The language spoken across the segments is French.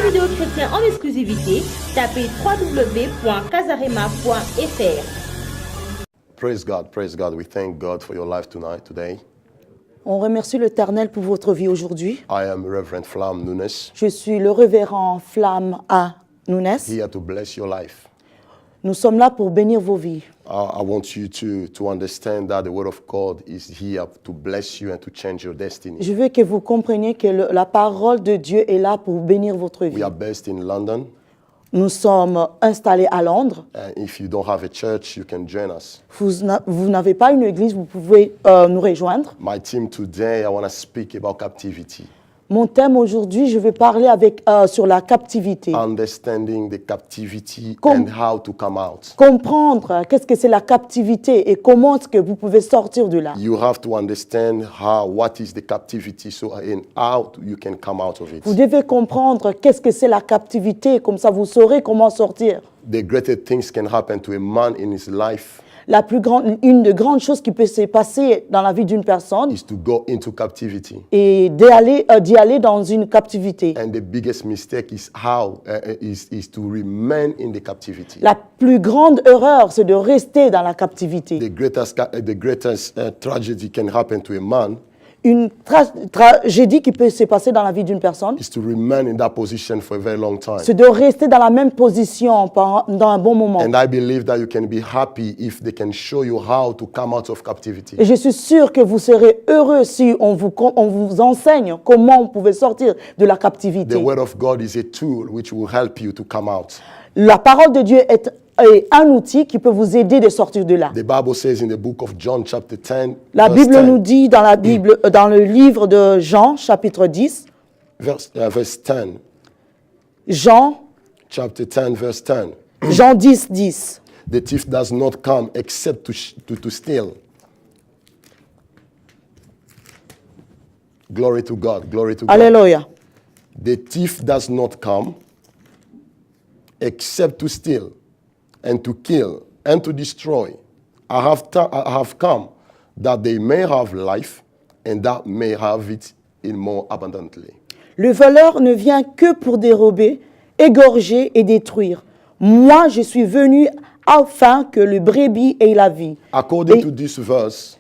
vidéo chrétien en exclusivité, tapez www.casarema.fr. Praise God, praise God. We thank God for your life today. On remercie l'Éternel pour votre vie aujourd'hui. I am Reverend Flam Nunes, Je suis le révérend Flamme A. Nunes. here to bless your life. Nous sommes là pour bénir vos vies. I want you to understand that the Word of God is here to bless you and to change your destiny. Je veux que vous compreniez que la parole de Dieu est là pour bénir votre vie. We are based in London, Nous sommes installés à Londres. and if you don't have a church, you can join us. Vous n'avez pas une église, vous pouvez nous rejoindre. My team today, I want to speak about captivity, Mon thème aujourd'hui, je vais parler sur la captivité. understanding the captivity Com- and how to come out. Comprendre qu'est-ce que c'est la captivité et comment est-ce que vous pouvez sortir de là. You have to understand what is the captivity, so and how you can come out of it. Vous devez comprendre qu'est-ce que c'est la captivité, comme ça vous saurez comment sortir. The greatest things can happen to a man in his life Une des grandes choses qui peut se passer dans la vie d'une personne is to go into captivity. est d'y aller dans une captivité. And the biggest mistake is is to remain in the captivity. La plus grande erreur, c'est de rester dans la captivité. The greatest tragedy can happen to a man Une tragédie qui peut se passer dans la vie d'une personne, is to remain in that position for a very long time. c'est de rester dans la même position pendant un bon moment. And I believe that you can be happy if they can show you how to come out of captivity. Et je suis sûr que vous serez heureux si on vous enseigne comment vous pouvez sortir de la captivité. The Word of God is a tool which will help you to come out. La parole de Dieu est un outil qui peut vous aider de sortir de là. The Bible says in the book of John chapter 10, La verse Bible 10, nous dit dans le livre de Jean, chapitre 10, verse 10, Jean 10, verse 10. Jean 10, 10. The thief does not come except to steal. Glory to God, glory to God. Alléluia. The thief does not come except to steal and to kill and to destroy. I have come that they may have life and that may have it in more abundantly. Le voleur ne vient que pour dérober, égorger et détruire. Moi, je suis venu afin que le brebis ait la vie. According Et to this verse,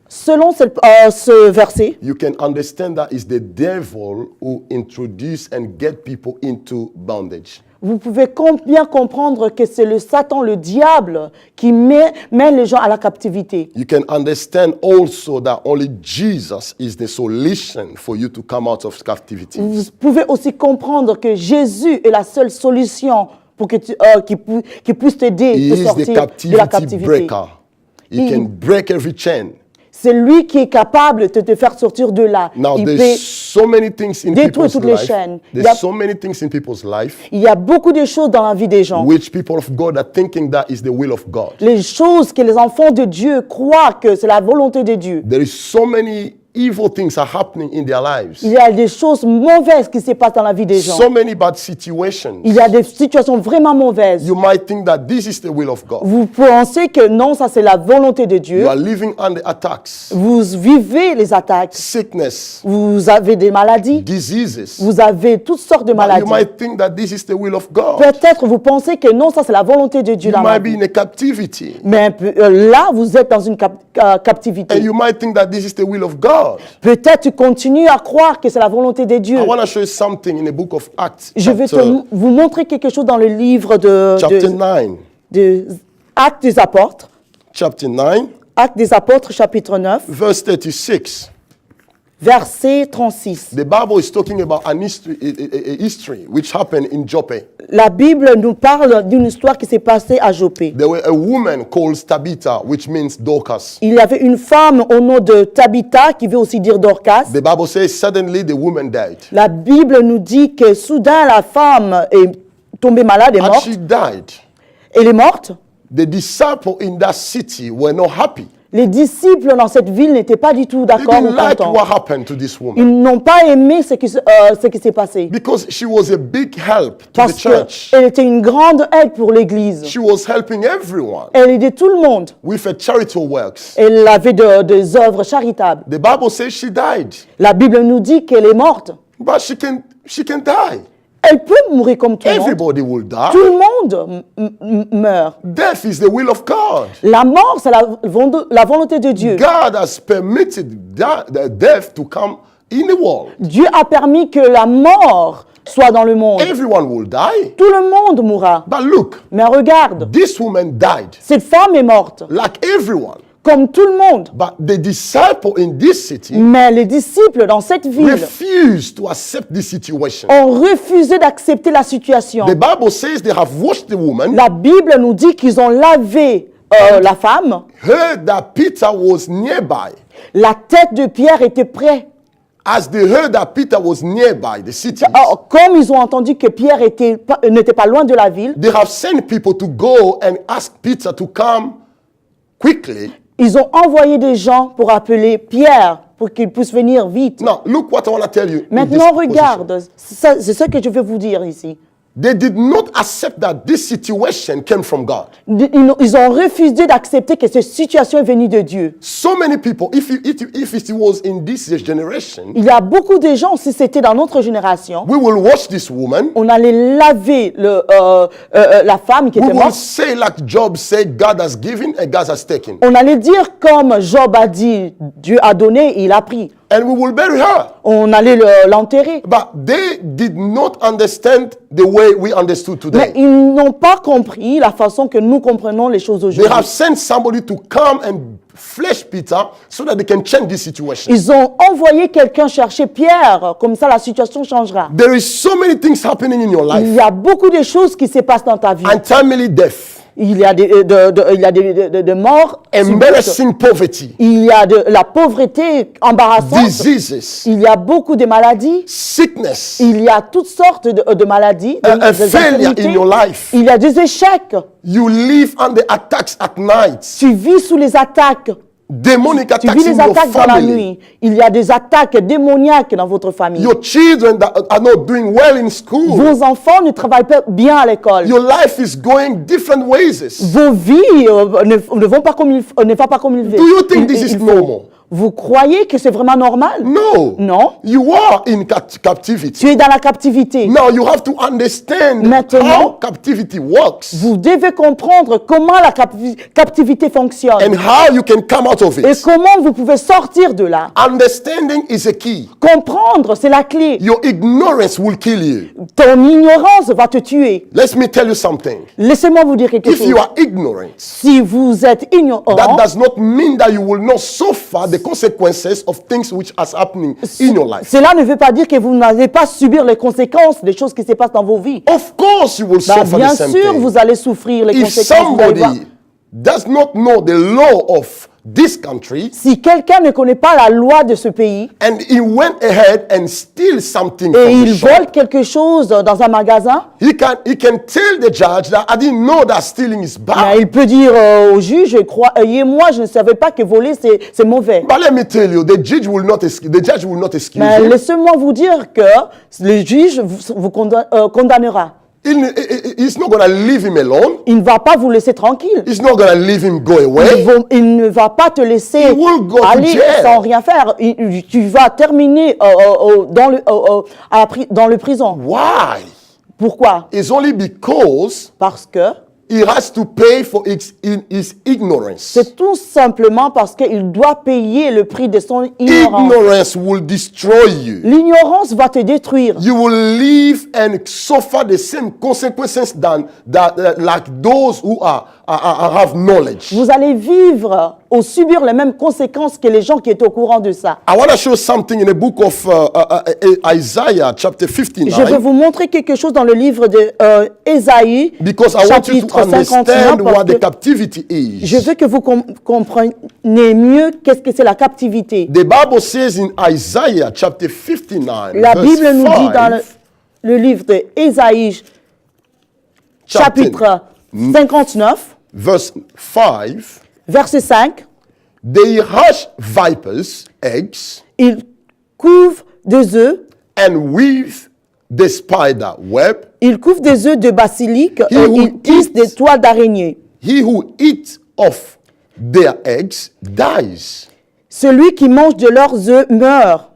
selon ce verset, you can understand that it's the devil who introduce and get people into bondage. vous pouvez bien comprendre que c'est le Satan, le diable, qui mène les gens à la captivité. You can understand also that only Jesus is the solution for you to come out of captivity. Vous pouvez aussi comprendre que Jésus est la seule solution pour que qui puisse t'aider He de is the sortir de la captivity captivité. breaker. He can break every chain. C'est lui qui est capable de te faire sortir de là. Now, Il peut there's so many things in détruire people's toutes les life. chaînes. There's so many things in people's life Il y a beaucoup de choses dans la vie des gens. which people of God are thinking that is the will of God. Les choses que les enfants de Dieu croient que c'est la volonté de Dieu. There is so many evil things are happening in their lives. Il y a des choses mauvaises qui se passent dans la vie des gens. So many bad situations. Il y a des situations vraiment mauvaises. You might think that this is the will of God. Vous pensez que non, ça c'est la volonté de Dieu. You are living under attacks, Vous vivez les attaques. sickness, Vous avez des maladies. diseases. Vous avez toutes sortes de But you maladies. might think that this is the will of God. Peut-être vous pensez que non, ça c'est la volonté de Dieu You dans la might be vie. in a captivity. Mais là, vous êtes dans une captivité. And you might think that this is the will of God. Peut-être tu continues à croire que c'est la volonté de Dieu. I want to show you something in the book of Acts, Je vais vous montrer quelque chose dans le livre chapter 9. de Actes des Apôtres. Chapter 9, Actes des Apôtres, chapitre 9, verse 36. verset 36. The Bible is talking about a history which happened in Joppe. La Bible nous parle d'une histoire qui s'est passée à Joppé. There was a woman called Tabitha, which means Dorcas. Il y avait une femme au nom de Tabitha, qui veut aussi dire Dorcas. The Bible says suddenly the woman died. La Bible nous dit que soudain la femme est tombée malade et And morte. she died. Elle est morte. The disciples in that city were not happy. Les disciples dans cette ville n'étaient pas du tout They d'accord ou didn't like contents. what happened to this woman Ils n'ont pas aimé ce qui s'est passé. because she was a big help to the Parce church. qu'elle était une grande aide pour l'Église. She was helping everyone Elle aidait tout le monde. with her charitable works. Elle avait des œuvres charitables. The Bible says she died, La Bible nous dit qu'elle est morte. but she can die. Elle peut mourir comme tout le monde. Everybody will die. Tout le monde meurt. Death is the will of God. La mort, c'est la volonté de Dieu. God has permitted the death to come in the world. Dieu a permis que la mort soit dans le monde. Everyone will die. Tout le monde mourra. But look, Mais regarde, this woman died cette femme est morte, like everyone. comme tout le monde. But the disciple in this city Mais les disciples dans cette ville refused to accept this situation. ont refusé d'accepter la situation. The Bible says they have washed the woman, La Bible nous dit qu'ils ont lavé la femme. heard that Peter was nearby. La tête de Pierre était près. As they heard that Peter was nearby the city, Alors, comme ils ont entendu que Pierre n'était pas loin de la ville, they have sent people to go and ask Peter to come quickly. ils ont envoyé des gens pour appeler Pierre pour qu'il puisse venir vite. Now, look what I want to tell you. in this Maintenant, position. regarde, c'est ce que je vais vous dire ici. They did not accept that this situation came from God. Ils ont refusé d'accepter que cette situation est venue de Dieu. So many people, if it was in this generation, Il y a beaucoup de gens, si c'était dans notre génération, we will watch this woman. on allait laver la femme qui We était will morte. say like Job said, God has given and God has taken. On allait dire comme Job a dit, Dieu a donné et il a pris. And we will bury her. On allait l'enterrer. But they did not understand the way we understood Mais today. ils n'ont pas compris la façon que nous comprenons les choses They aujourd'hui. have sent somebody to come and flesh Peter so that they can change this situation. Ils ont envoyé quelqu'un chercher Pierre, comme ça la situation changera. There is so many things happening in your Il life. y a beaucoup de choses qui se passent dans ta vie. Untimely death, Il y a des morts subites. embarrassing poverty, Il y a de la pauvreté embarrassante. diseases, Il y a beaucoup de maladies. sickness, Il y a toutes sortes de maladies. a des failure infirmités. in your life. Il y a des échecs. You live under attacks at night. Tu vis sous les attaques. Demonic Tu attacks vis in les your attaques dans la family. nuit. Il y a des attaques démoniaques dans votre famille. Your children that are not doing well in school. Vos enfants ne travaillent pas bien à l'école. Your life is going different ways. Vos vies ne vont pas comme ne va pas comme il veut. Do you think this is faut. normal? Vous croyez que c'est vraiment normal? No. Non. You are in captivity. Tu es dans la captivité. Now you have to understand Maintenant, how captivity works Vous devez comprendre comment la captivité fonctionne and how you can come out of et it. comment vous pouvez sortir de là. Understanding is a key. Comprendre, c'est la clé. Your ignorance will kill you. Ton ignorance va te tuer. Let me tell you something. Laissez-moi vous dire quelque If chose. you are ignorant, Si vous êtes ignorant, that does not mean that you will not suffer the consequences of things which are happening in your life. cela ne veut pas dire que vous n'allez pas subir les conséquences des choses qui se passent dans vos vies. Of course you will Bah, suffer bien the same sûr, thing. vous allez souffrir les If conséquences. Vous allez voir. somebody does not know the law of this country Si quelqu'un ne connaît pas la loi de ce pays and he went ahead and steal something et from the il shop, vole quelque chose dans un magasin, he can tell the judge that I didn't know that stealing is ben, bad. il peut dire au juge, moi je ne savais pas que voler c'est mauvais. But let me tell you, the judge will not excuse Mais you. laissez-moi vous dire que le juge vous condamnera. He's not going to leave him alone. Il ne va pas vous laisser tranquille. He's not going to leave him go away. Il ne va pas te laisser He will go to aller jail. sans rien faire. Tu vas terminer dans le prison. Why? Pourquoi? It's only because Parce que he has to pay for his ignorance. c'est tout simplement parce qu'il doit payer le prix de son ignorance. Ignorance will destroy you. L'ignorance va te détruire. You will live and suffer the same consequences like those who have knowledge. Vous allez vivre ou subir les mêmes conséquences que les gens qui étaient au courant de ça. I want to show something in the book of Isaiah chapter Je vais 59 vous montrer quelque chose dans le livre de Ésaïe, because I want you to chapitre 59, understand parce what the que captivity is. je veux que vous compreniez mieux qu'est-ce que c'est la captivité. The Bible says in Isaiah chapter 59 La verse Bible nous dit 5, dans le livre de Ésaïe, chapitre 59, verse 5, verset 5, they hush vipers' eggs il couvre des œufs, and weave the spider web. il couvre des œufs de basilic, He who il tisse eats- des toiles d'araignée. He who eats of their eggs dies, Celui qui mange de leurs œufs meurt.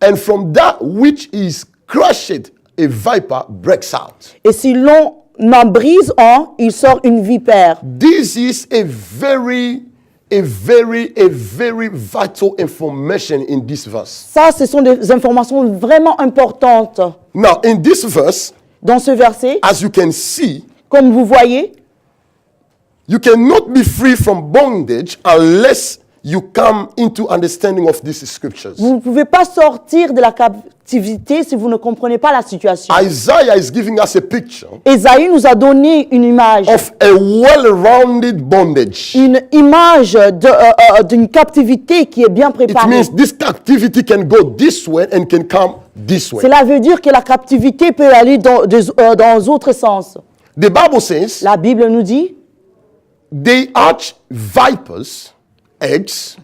and from that which is crushed a viper breaks out. Et si l'on en brise un, il sort une vipère. This is a very vital information in this verse. Ça, ce sont des informations vraiment importantes. Now, in this verse, Dans ce verset, as you can see, comme vous voyez, you cannot be free from bondage unless you come into understanding of these scriptures. vous ne pouvez pas sortir de la captivité si vous ne comprenez pas la situation. Isaiah is giving us a picture Ésaïe nous a donné une image. of a well-rounded bondage. Une image d'une captivité qui est bien It préparée. means this captivity can go this way and can come this way. Cela veut dire que la captivité peut aller dans autre sens. The Bible says La Bible nous dit, they hatch vipers, eggs.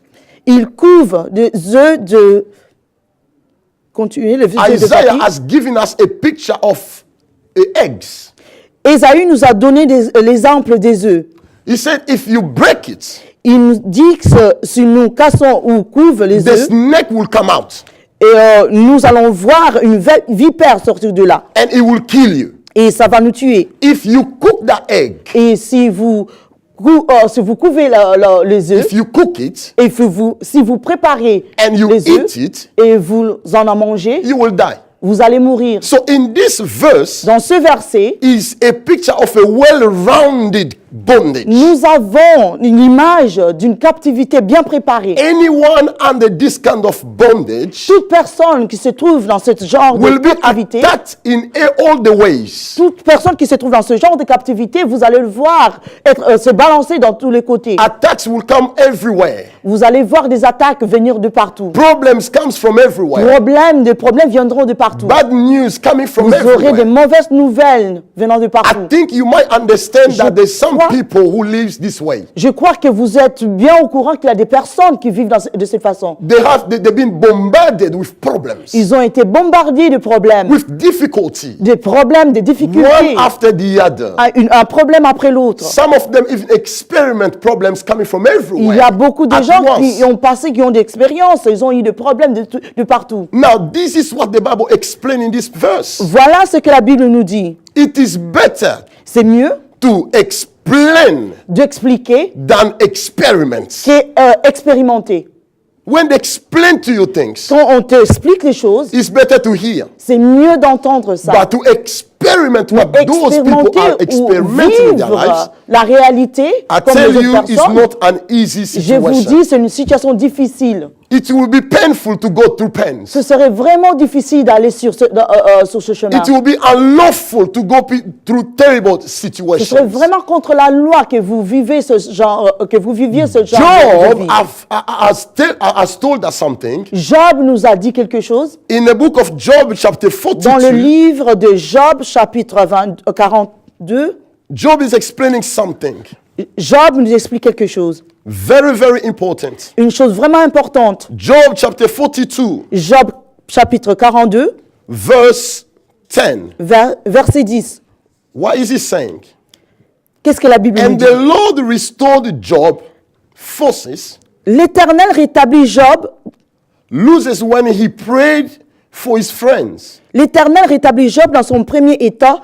il couvre des œufs de... Continuez, les œufs de Isaiah papillon. has given us a picture of eggs. Ésaïe nous a donné l'exemple des œufs. He said, if you break it, Il nous dit que si nous cassons ou couvrons les the œufs, snake will come out et nous allons voir une vipère sortir de là. and it will kill you. Et ça va nous tuer. If you cook that egg, Et si vous couvez les œufs, if you cook it et si vous préparez and you les œufs eat it, et vous en mangez, you will die. vous allez mourir. So in this verse Dans ce verset, is a picture of a well-rounded bondage. nous avons une image d'une captivité bien préparée. Anyone under this kind of bondage Toute personne qui se trouve dans ce genre de will be captivité, attacked in all the ways. toute personne qui se trouve dans ce genre de captivité, vous allez le voir se balancer dans tous les côtés. Attacks will come everywhere. Vous allez voir des attaques venir de partout. Problems comes from everywhere. Des problèmes viendront de partout. Bad news coming from Vous aurez des everywhere. mauvaises nouvelles venant de I partout. think you might understand Je that there's some crois- people who live this way. Je crois que vous êtes bien au courant qu'il y a des personnes qui vivent de cette façon. They've been bombarded with problems, Ils ont été bombardés de problèmes, with difficulty, des problèmes, des difficultés, one after the other. un problème après l'autre. Some of them even experiment problems coming from everywhere. Il y a beaucoup de at gens once. qui ont passé, qui ont des expériences, ils ont eu des problèmes de partout. Now, this is what the Bible explains in this verse. Voilà ce que la Bible nous dit. It is better C'est mieux to explain d'expliquer than experiment. qu'expérimenter. When they explain to you things, Quand on t'explique les choses, it's better to hear. c'est mieux d'entendre ça. But to experiment what those people are Expérimenter ou experimenting in their lives, vivre la réalité I comme tell les you, autres it's personnes, not an easy je vous situation. dis, c'est une situation difficile. It will be painful to go through pains. Ce serait vraiment difficile d'aller sur ce chemin. It will be unlawful to go through terrible Ce serait situations. vraiment contre la loi que vous viviez ce genre, de Job vie. has told us something. Job nous a dit quelque chose In the book of Job, chapter dans le 42, livre de Job, chapitre 42. Job is explaining something Job nous explique quelque chose, very, very important. une chose vraiment importante. Job chapter 42, Job, chapitre 42, verse 10. verset 10. What is he saying? Qu'est-ce que la Bible nous And dit? the Lord restored Job forces, L'Éternel rétablit Job. loses when he prayed for his friends. L'Éternel rétablit Job dans son premier état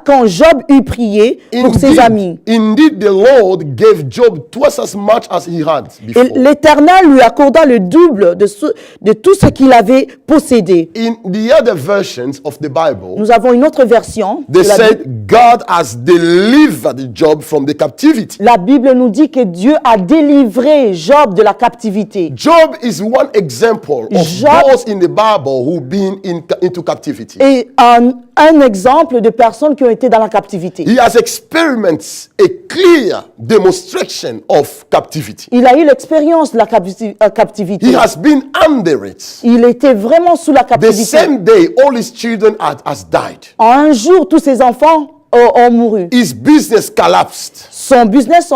quand Job eut prié pour ses amis. Indeed, the Lord gave Job twice as much as he had Et before. l'Éternel lui accorda le double de tout ce qu'il avait possédé. In the other versions of the Bible, Nous avons une autre version. they de la Bible. said God has delivered Job from the captivity. La Bible nous dit que Dieu a délivré Job de la captivité. Job is one example of Job- those in the Bible who've been into captivity. Et un exemple de personnes qui ont été dans la captivité. He has experienced a clear demonstration of captivity. Il a eu l'expérience de la He captivité. has been under it. Il était vraiment sous la The captivité. same day, all his children has died. En un jour, tous ses enfants ont mouru. His business collapsed. Son business,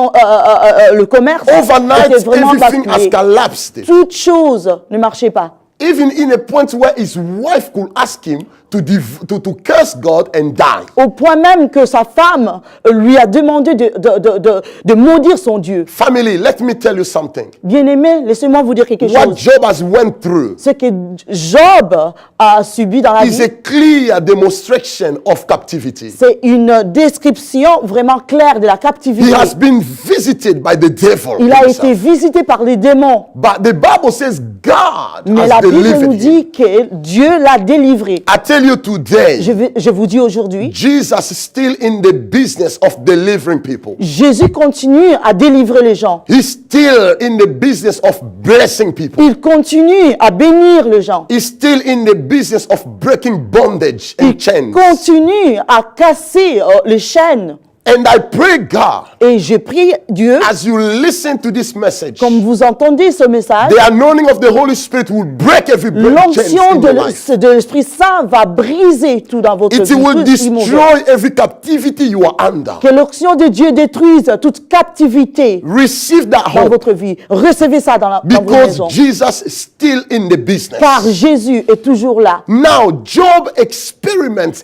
le commerce, Overnight, était vraiment everything has basculé. collapsed. Toute chose ne marchait pas. Even in a point where his wife could ask him to curse God and die. Au point même que sa femme lui a demandé de maudire son Dieu. Family, let me tell you something. Bien-aimé, laissez-moi vous dire quelque What chose. Job has went through Ce que Job a subi dans la is vie, a clear demonstration of captivity. c'est une description vraiment claire de la He captivité. has been visited by the devil. Il a himself. été visité par les démons. But the Bible says God Mais has la Bible delivered nous him. dit que Dieu l'a délivré. I tell you today, Je vous dis aujourd'hui, Jesus is still in the business of delivering people. Jésus continue à délivrer les gens. He's still in the business of blessing people. Il continue à bénir les gens. He's still in the business of breaking bondage and Il chains. continue à casser les chaînes. And I pray, God, Et je prie Dieu, as you listen to this message, comme vous entendez ce message, the anointing of the Holy Spirit will break every chain l'onction in your life. de l'Esprit Saint va briser tout dans votre It vie. will tout ce qui mauvais. destroy every captivity you are under. Que l'onction de Dieu détruise toute captivité Receive that dans hope votre vie. Recevez ça dans vos because maisons. Jesus is still in the business. Car Jésus est toujours là. Now, Job experiments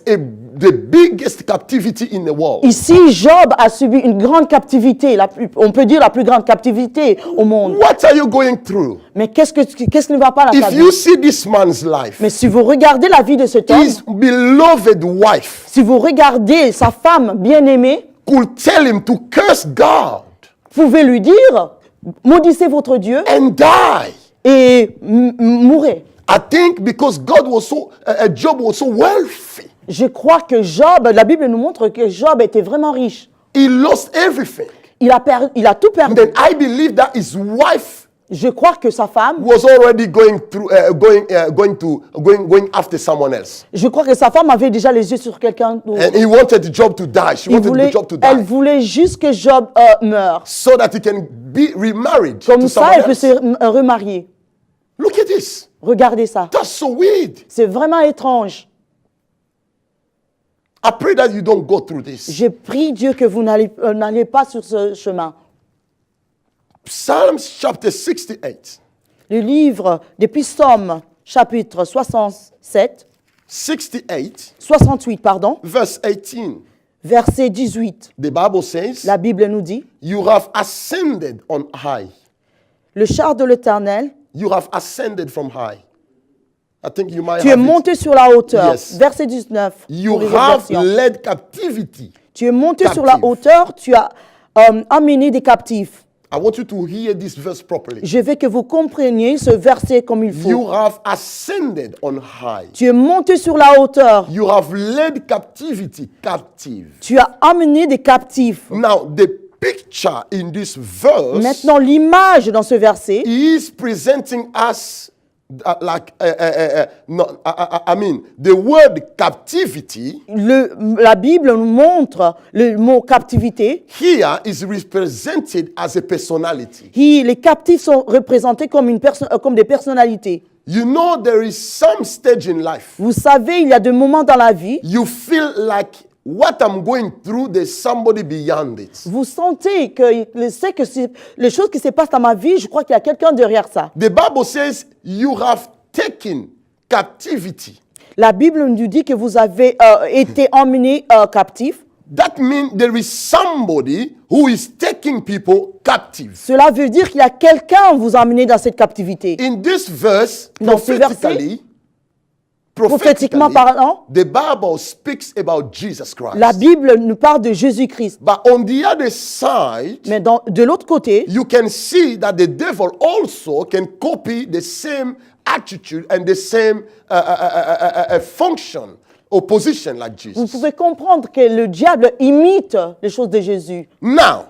the biggest captivity in the world. Ici, Job a subi une grande captivité, on peut dire la plus grande captivité au monde. What are you going through? Mais qu'est-ce qui ne va pas dans ta If vie? you see this man's life, Mais si vous regardez la vie de cet homme, his beloved wife si vous regardez sa femme bien-aimée, could tell him to curse God vous pouvez lui dire, maudissez votre Dieu and die. et mourrez. I think because Job was so wealthy, Je crois que Job, la Bible nous montre que Job était vraiment riche. he lost everything. Il a tout perdu. Then I believe that his wife Je crois que sa femme, was already going after someone else, je crois que sa femme avait déjà les yeux sur quelqu'un d'autre. and he wanted Job to die. She wanted the Job to Elle die voulait juste que Job meure. so that he can be remarried Comme to ça, someone elle peut else. se remarier. Look at this. Regardez ça. That's so weird. C'est vraiment étrange. I pray that you don't go through this. Je prie Dieu que vous n'allez pas sur ce chemin. Psalms chapter 68. Le livre des Psaumes, chapitre 68, 68, pardon, verse 18. verset 18. The Bible says, La Bible nous dit, you have ascended on high. le char de l'Éternel, You have ascended from high. I think you might tu es have it. monté sur la hauteur. Yes. Verset 19. You pour les have versions. led captivity. Tu es monté sur la captive. hauteur, tu as amené des captifs. I want you to hear this verse properly. Je veux que vous compreniez ce verset comme il faut. You have ascended on high. Tu es monté sur la hauteur. You have led captivity captive. Tu as amené des captifs. Now, the picture in this verse Maintenant, l'image dans ce verset is presenting us the word captivity la Bible nous montre le mot captivité. here is represented as a personality. Les captifs sont représentés comme, comme des personnalités. You know, there is some stage in life Vous savez, il y a des moments dans la vie, you feel like what I'm going through, there's somebody beyond it. vous sentez que les choses qui se passent dans ma vie, je crois qu'il y a quelqu'un derrière ça. The Bible says you have taken captivity. La Bible nous dit que vous avez été emmenés captifs. That means there is somebody who is taking people captive. Cela veut dire qu'il y a quelqu'un vous a emmené dans cette captivité. In this verse, Dans ce verset, prophétiquement parlant, the Bible speaks about Jesus Christ. la Bible nous parle de Jésus-Christ. But on the other side, Mais de l'autre côté, you can see that the devil also can copy the same attitude and the same function or position like vous Jesus. pouvez comprendre que le diable imite les choses de Jésus. Now,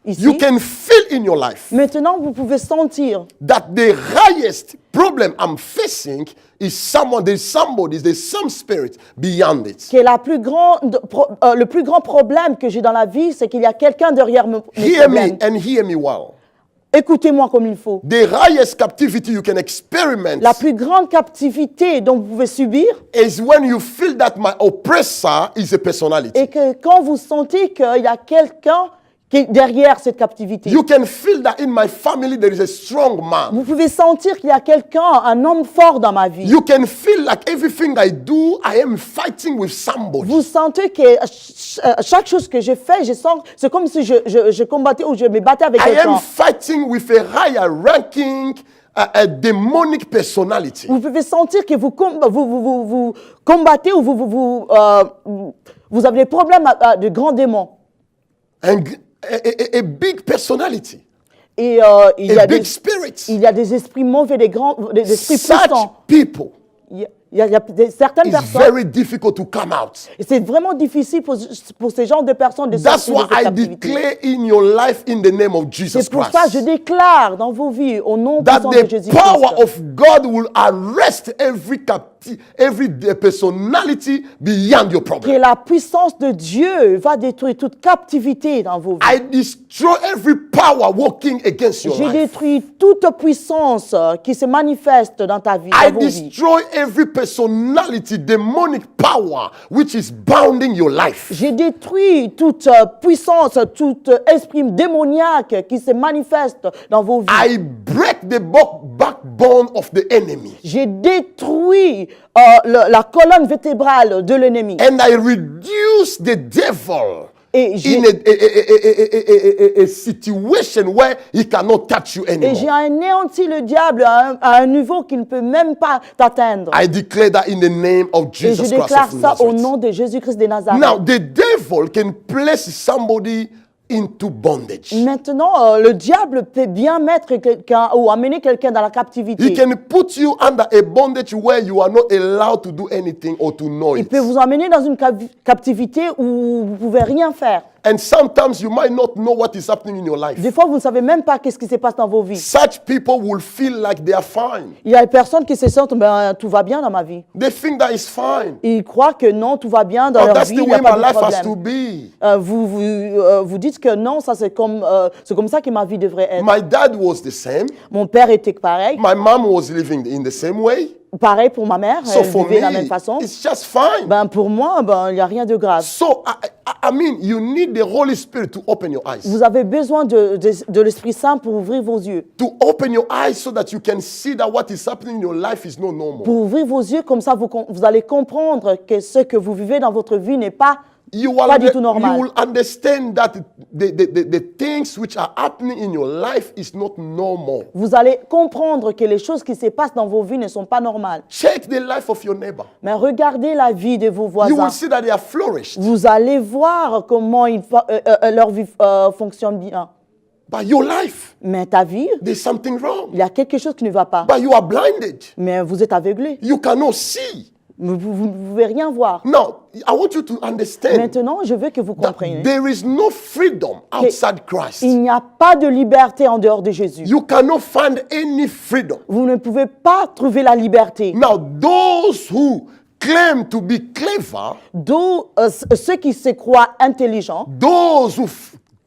Ici, you can feel in your life maintenant, vous pouvez sentir that the highest problem I'm facing is there's some spirit beyond it. que le plus grand problème que j'ai dans la vie, c'est qu'il y a quelqu'un derrière mes Hear me problèmes. and hear me well. Écoutez-moi comme il faut. The highest captivity you can experiment La plus grande captivité dont vous pouvez subir is when you feel that my oppressor is a personality. est que quand vous sentez qu'il y a quelqu'un derrière cette captivité. You can feel that in my family there is a strong man. Vous pouvez sentir qu'il y a quelqu'un, un homme fort dans ma vie. You can feel like everything I do, I am fighting with somebody. Vous sentez que chaque chose que je fais, je sens, c'est comme si je combattais ou je me battais avec I am quelqu'un. fighting with a higher ranking, a demonic personality. Vous pouvez sentir que vous combattez ou vous avez des problèmes de grands démons. And a big personality. Et il y A a big des spirit. esprits mauvais, des esprits Such puissants. people, Il y a certaines it's personnes, very difficult to come out. et c'est vraiment difficile pour ces genres de personnes de That's sortir de why cette I captivité. declare in your life in the name of Jesus C'est pour ça que je Christ déclare dans vos vies, au nom that puissant de the Jésus-Christ, power of God will arrest every personality beyond your que problem. la puissance de Dieu va détruire toute captivité dans vos vies. I destroy every power working against your J'ai life. détruit toute puissance qui se manifeste dans ta vie, I dans vos vies. destroy every personality, demonic power which is bounding your life. J'ai détruit toute puissance, tout esprit démoniaque qui se manifeste dans vos vies. I break the backbone of the enemy. J'ai détruit la colonne vertébrale de l'ennemi. And I reduce the devil Et j'ai in a situation where he cannot touch you et j'ai anymore. anéanti le diable à un niveau qui ne peut même pas t'atteindre. I declare that in the name of Et je Jesus Christ déclare of ça au Nazareth. nom de Jésus-Christ de Nazareth. Now, the devil can place somebody into bondage. Maintenant, le diable peut bien mettre quelqu'un ou amener quelqu'un dans la He captivité. can put you under a bondage where you are not allowed to do anything or to know Il it. peut vous emmener dans une captivité où vous ne pouvez rien faire. And sometimes you might not know what is happening in your life. Des fois, vous ne savez même pas qu'est-ce qui se passe dans vos vies. Such people will feel like they are fine. Il y a des personnes qui se sentent, tout va bien dans ma vie. They think that it's fine. Ils croient que non, tout va bien dans Oh, leur that's vie, the il n'y a way pas my de life has to problème. be. Vous dites que non, ça c'est comme ça que ma vie devrait être. My dad was the same. Mon père était pareil. My mom was living in the same way. Pareil pour ma mère, So elle for vivait de la me, même façon. it's just fine. Pour moi, il n'y a rien de grave. So, I mean, you need the Holy Spirit to open your eyes. Vous avez besoin de l'Esprit Saint pour ouvrir vos yeux. To open your eyes so that you can see that what is happening in your life is not normal. Pour ouvrir vos yeux, comme ça vous allez comprendre que ce que vous vivez dans votre vie n'est pas pas du tout normal. You will understand that the things which are happening in your life is not normal. Vous allez comprendre que les choses qui se passent dans vos vies ne sont pas normales. Check the life of your neighbor. Mais regardez la vie de vos You voisins. will see that they are flourished. Vous allez voir comment leur vie fonctionne bien. But your life, Mais ta vie, there's something wrong. il y a quelque chose qui ne va pas. But you are blinded. Mais vous êtes aveuglé. You cannot see. Vous ne pouvez rien voir. Now, I want you to understand Maintenant, je veux que vous that compreniez there is no freedom outside Christ. qu'il n'y a pas de liberté en dehors de Jésus. You cannot find any freedom. Vous ne pouvez pas trouver la liberté. Now, those who claim to be clever, D'où ceux qui se croient intelligents, those who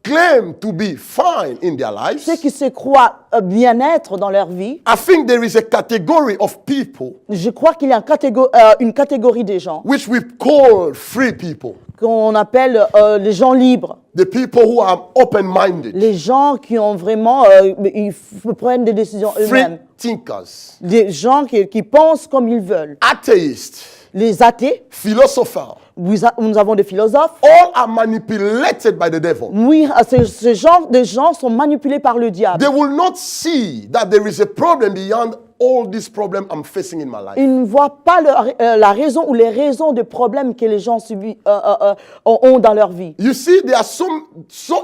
claim to be fine in their lives, ceux qui se croient bien-être dans leur vie, I think there is a category of people je crois qu'il y a une catégorie de gens which we call free people. qu'on appelle les gens libres. The people who are open-minded, Les gens qui ont vraiment, ils prennent des décisions free eux-mêmes. thinkers, Des gens qui pensent comme ils veulent. atheists, Les athées, philosophers, nous avons des philosophes. all are manipulated by the devil. Oui, ce genre de gens sont manipulés par le diable. They will not see that there is a problem beyond all these problems I'm facing in my life. Ils ne voient pas la raison ou les raisons de problèmes que les gens ont dans leur vie. You see, they are so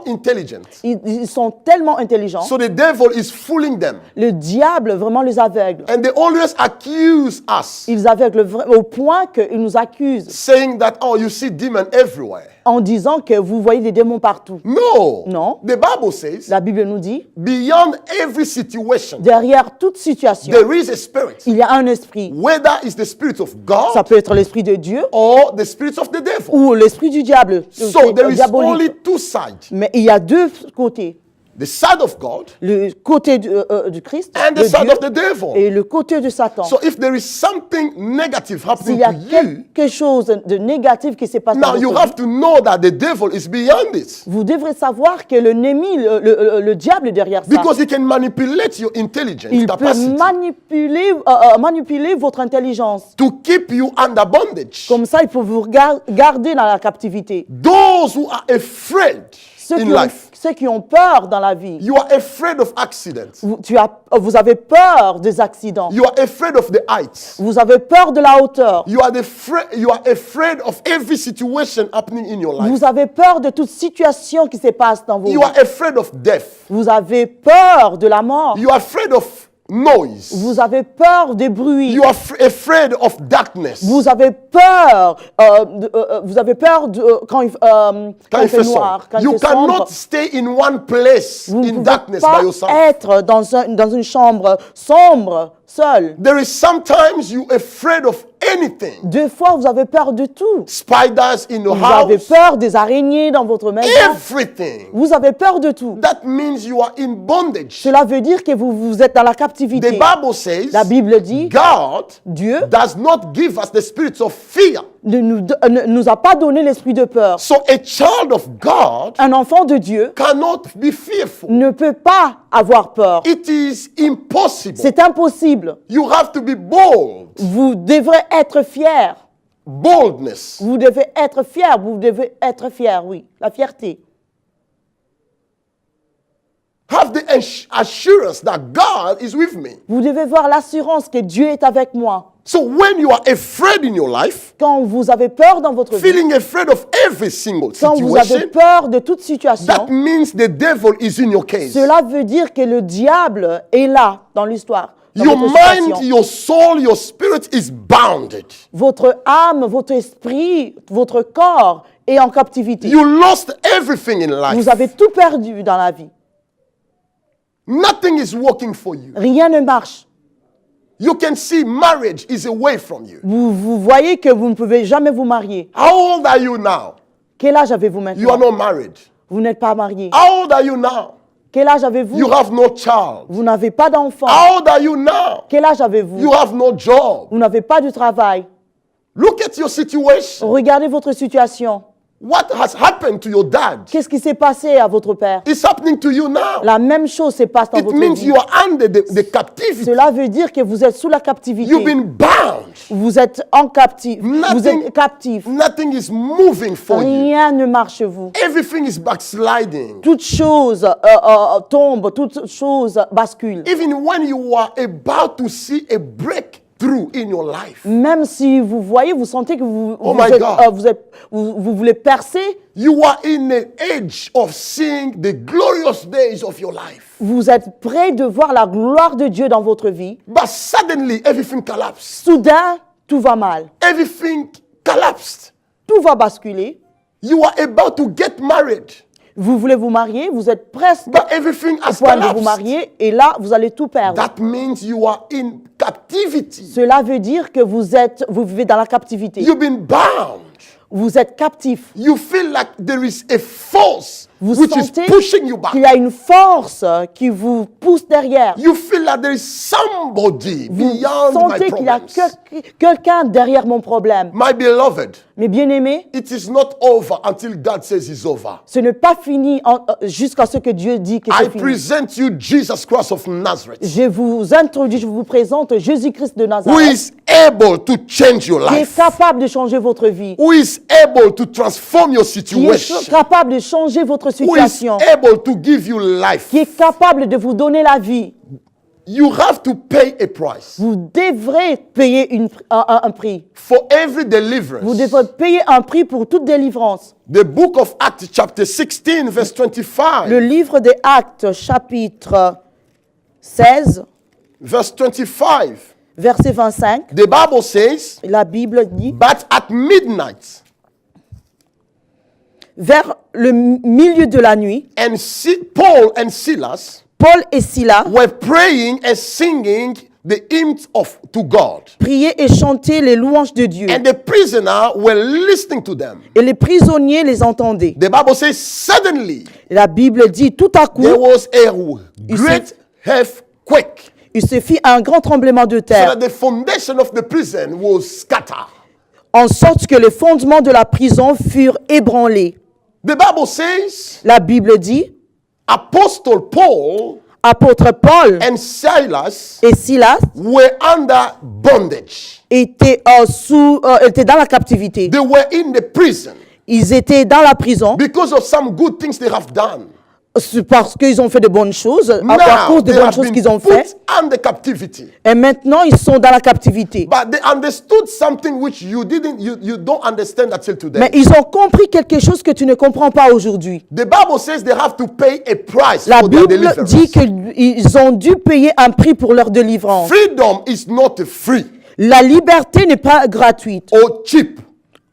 intelligent. Ils sont tellement intelligents. So the devil is fooling them. Le diable vraiment les aveugle. And they always accuse us, Ils aveuglent au point qu'ils nous accusent saying that, oh, you see demons everywhere. en disant que vous voyez des démons partout. No. Non. The Bible says, La Bible nous dit, beyond every situation, derrière toute situation, there is a spirit. il y a un esprit. Whether it's the spirit of Ça God peut être l'esprit de Dieu or the spirit of the devil. ou l'esprit du diable, So there is diabolique. only two sides. Mais il y a deux côtés. the side of God le côté du Christ, and de the side Dieu, of the devil. et le côté de Satan. So if there is something negative S'il happening y a to you, quelque chose de négatif qui se passe dans now you votre have vie, to know that the devil is beyond it. vous devrez savoir que l'ennemi, le diable est derrière ça. Because he can manipulate your intelligence Il peut capacity manipuler votre intelligence. to keep you under bondage. Comme ça, il peut vous garder dans la captivité. Those who are afraid Ceux in qui, ont, life, ceux qui ont peur dans la vie, you are afraid of accidents. vous avez peur des accidents. You are afraid of the heights. Vous avez peur de la hauteur. You are afraid of every situation happening in your life. Vous avez peur de toute situation qui se passe dans vos You vies. are afraid of death. Vous avez peur de la mort. You are afraid of noise. Vous avez peur des bruits. You are afraid of darkness. Vous avez peur. Quand il fait sombre. noir, quand il You fait sombre. cannot stay in one place Vous ne in pouvez darkness pas by yourself. être dans une chambre sombre, seul. There is sometimes you afraid of anything. Deux fois, vous avez peur de tout. Spiders in your Vous avez house. peur des araignées dans votre maison. Everything. Vous avez peur de tout. That means you are in bondage. Cela veut dire que vous êtes dans la captivité. The Bible says La Bible dit, God Dieu does not give us the spirit of fear. ne nous a pas donné l'esprit de peur. So a child of God Un enfant de Dieu cannot be fearful. ne peut pas avoir peur. It is impossible. C'est impossible. You have to be bold. Vous devrez être fier. Boldness. Vous devez être fier. Vous devez être fier, oui. La fierté. Have the assurance that God is with me. Vous devez voir l'assurance que Dieu est avec moi. So when you are afraid in your life, Quand vous avez peur dans votre vie, feeling afraid of every single quand vous avez situation, peur de toute situation, that means the devil is in your case. cela veut dire que le diable est là dans l'histoire. Dans Your votre mind, situation. your soul, your spirit is bounded. Votre âme, votre esprit, votre corps est en captivité. You lost everything in life. Vous avez tout perdu dans la vie. Nothing is working for you. Rien ne marche. You can see marriage is away from you. Vous voyez que vous ne pouvez jamais vous marier. How old are you now? Quel âge avez-vous You are maintenant? not married. Vous n'êtes pas marié. How old are you now? Quel âge avez-vous? You have no child. Vous n'avez pas d'enfant. How old are you now? Quel âge avez-vous? You have no job. Vous n'avez pas de travail. Look at your situation. Regardez votre situation. What has happened to your dad? Qu'est-ce qui s'est passé à votre père? It's happening to you now. La même chose se passe dans It votre means vie. you are under the captivity. Cela veut dire que vous êtes sous la captivité. You've been bound. Vous êtes en captif. Vous Nothing, êtes captif. nothing is moving for you. Rien ne marche vous. Everything is backsliding. Toute chose tombe, toute chose bascule. Even when you are about to see a breakthrough in your life, Même si vous voyez, vous sentez que vous, Oh vous, my êtes, God. vous voulez percer, you are in the edge of seeing the glorious days of your life. vous êtes prêt de voir la gloire de Dieu dans votre vie. But suddenly everything collapsed. Soudain, tout va mal. Everything collapsed. Tout va basculer. You are about to get married, Vous voulez vous marier, vous êtes presque but everything au has point de vous collapsed. marier et là, vous allez tout perdre. That means you are in captivity. Cela veut dire que vous vivez dans la captivité. You've been bound. Vous êtes captif. You feel like there is a force Vous which is sentez pushing you back. qu'il y a une force qui vous pousse derrière. You feel like there is somebody Vous beyond my sentez qu'il y a problems. quelqu'un derrière mon problème. My beloved, Mes bien-aimés, it is not over until God says it's over. ce n'est pas fini jusqu'à ce que Dieu dit que I c'est fini. present you Jesus Christ of Nazareth, Je vous introduis, je vous présente Jésus-Christ de who Nazareth, is able to change your qui est life, capable de changer votre vie, who is able to transform your qui situation, est capable de changer votre who is situation, able to give you life. qui est capable de vous donner la vie. You have to pay a price Vous devrez payer un prix. for every deliverance. Vous devrez payer un prix pour toute délivrance. The book of Acts, chapter 16, verse 25. Le livre des Actes, chapitre 16, Verse 25. verset 25, The Bible says, la Bible dit, but at midnight, vers le milieu de la nuit, and Paul and Silas Paul et Silas were praying and singing the hymns to God. prier et chanter les louanges de Dieu. And the prisoner were listening to them. Et les prisonniers les entendaient. The Bible says, suddenly La Bible dit, tout à coup, there was a great earthquake, il se fit un grand tremblement de so terre, that the foundation of the prison was scattered. en sorte que les fondements de la prison furent ébranlés. The Bible says, La Bible dit, Apostle Paul apôtre Paul and Silas et Silas were under bondage. étaient dans la captivité. They were in the prison Ils étaient dans la prison because of some good things they have done. parce qu'ils ont fait de bonnes choses, à Now cause des they bonnes have choses been qu'ils ont fait. put under captivity. Et maintenant, ils sont dans la captivité. But they understood something which you don't understand until Mais today. ils ont compris quelque chose que tu ne comprends pas aujourd'hui. The Bible says they have to pay a price La for their Bible deliverance. dit qu'ils ont dû payer un prix pour leur délivrance. Freedom is not free La liberté n'est pas gratuite or cheap,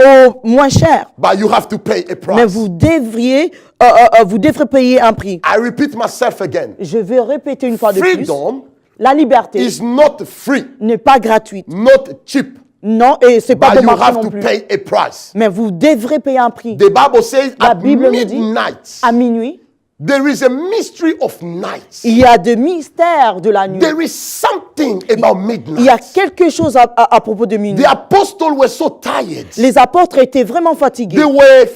ou moins chère, but you have to pay a mais price. vous devrez payer un prix. I repeat myself again. Je vais répéter une fois de plus. Freedom La liberté is not free, n'est pas gratuite. not cheap, Non, et c'est pas but bon you marché have non to plus. pay a price. Mais vous devrez payer un prix. The Bible says La at Bible nous dit, midnight, à minuit, there is a mystery of night. il y a de mystères de la nuit. There is something about Il y a midnight. quelque chose à propos de minuit. The apostles were so tired. Les apôtres étaient vraiment fatigués. They were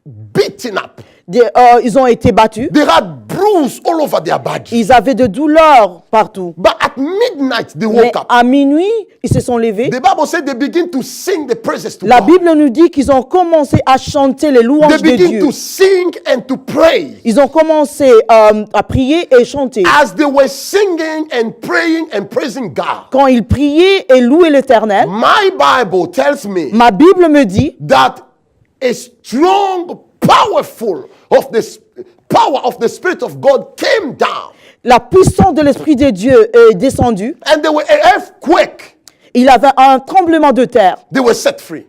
beaten up. Ils ont été battus. They had bruises all over their body. Ils avaient de douleurs partout. But at midnight, they Mais woke up. à minuit, ils se sont levés. The Bible said they begin to sing the praises to La God. Bible nous dit qu'ils ont commencé à chanter les They louanges de begin Dieu. to sing and to pray. Ils ont commencé à prier et chanter. As they were singing and praying and praising God, Quand ils priaient et louaient l'Éternel, my Bible tells me ma Bible me dit that a strong, powerful power of the Spirit of God came down. la puissance de l'Esprit de Dieu est descendue. And there were an earthquake. Il y avait un tremblement de terre They were set free.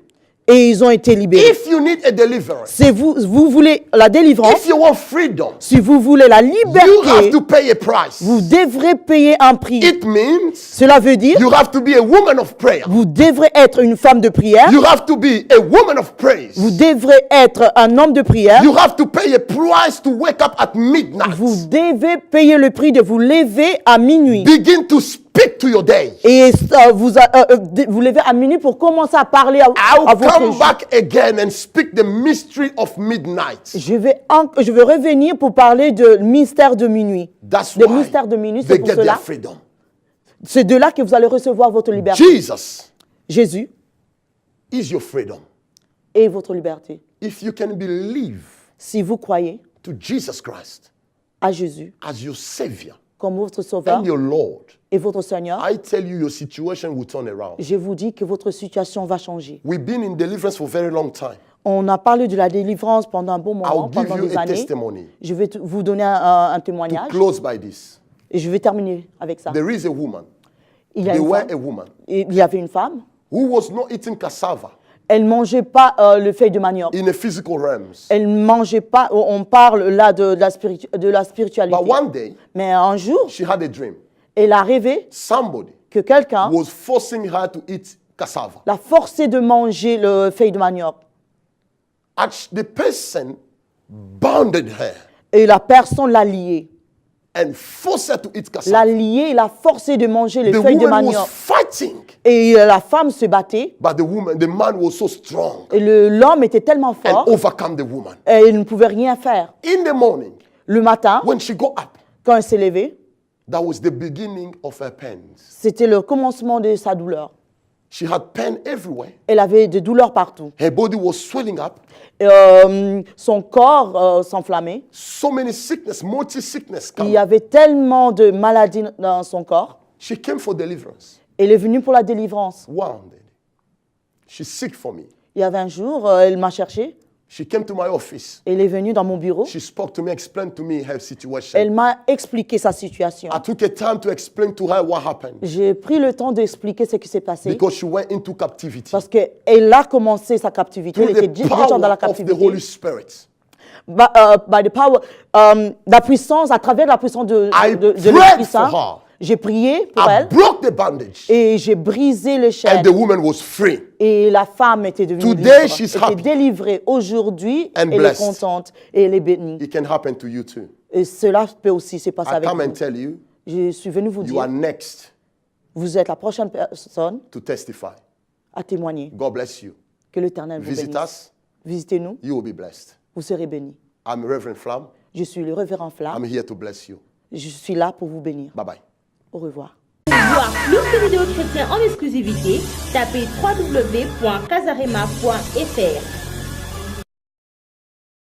et ils ont été libérés. If you need a deliverance, Si vous voulez la délivrance, if you want freedom, si vous voulez la you have liberté, to pay a price. vous devrez payer un prix. It means Cela veut dire you have to be a woman of prayer. vous devrez être une femme de prière. You have to be a woman of praise. Vous devrez être un homme de prière. You have to pay a price to wake up at midnight. Vous devez payer le prix de vous lever à minuit. Begin to speak to your day. Et vous levez à minuit pour commencer à parler à I'll votre come jour. back again and speak the mystery of midnight. Je vais revenir pour parler de mystère de minuit. That's Le why mystère de minuit, they c'est pour get their cela. freedom. C'est de là que vous allez recevoir votre liberté. Jesus Jésus is your freedom. est votre liberté. If you can believe Si vous croyez to Jesus Christ à Jésus as your Savior comme votre Sauveur and your Lord, et votre Seigneur, I tell you, your situation will turn around. je vous dis que votre situation va changer. We've been in deliverance for a very long time. On a parlé de la délivrance pendant un bon moment, I'll give pendant you des a années. testimony Je vais vous donner un to témoignage close by this. et je vais terminer avec ça. There is a woman. Il y a There une were femme. a woman Il y avait une femme. who was not eating cassava Elle ne mangeait pas le feuille de manioc. in the physical realms. Elle ne mangeait pas, on parle là de la spiritualité. But one day, Mais un jour, she had a dream. elle a rêvé Somebody que quelqu'un was forcing her to eat cassava. l'a forcée de manger le feuille de manioc. And the person bounded her Et la personne l'a liée. and forced her to eat L'a cassava. liée, l'a forcée de manger les The feuilles de woman was manioc. fighting, Et la femme se battait. but the man was so strong Et l'homme était tellement and fort, overcome the woman. et il ne pouvait rien faire. In the morning, Le matin, when she got up, quand elle s'est levée, that was the beginning of her pains. c'était le commencement de sa douleur. She had pain everywhere. Elle avait des douleurs partout. Her body was swelling up. Son corps s'enflammait. So many sickness, multi-sickness Il come. y avait tellement de maladies dans son corps. She came for deliverance. Elle est venue pour la délivrance. One day, she's sick for me. Il y avait un jour, elle m'a cherché. She came to my office. Elle est venue dans mon bureau. She spoke to me, explained to me her situation. Elle m'a expliqué sa situation. I took a time to explain to her what happened J'ai pris le temps d'expliquer ce qui s'est passé because she went into captivity parce qu'elle a commencé sa captivité. Elle through était the déjà dans la power of the Holy captivité. Spirit. By the power, la puissance, à travers la puissance de I l'Esprit prayed for Saint, her. J'ai prié pour I elle broke the bandage. et j'ai brisé le And chaîne. the woman was free. Et la femme était devenue Today, libre, she's était happy délivrée. Aujourd'hui, and elle est blessed. contente et elle est bénie. It can happen to you too. Et cela peut aussi se passer I avec come and vous. tell you, Je suis venu vous you are dire, next vous êtes la prochaine personne to testify. à témoigner. God bless you. Que l'Éternel vous Visit bénisse. us. Visitez-nous, You will be blessed. vous serez bénis. I'm Reverend Flam. Je suis le révérend I'm Flamme. here to bless you. Je suis là pour vous bénir. Bye bye. Au revoir. Pour voir plus de vidéos chrétiennes en exclusivité, tapez www.casarema.fr.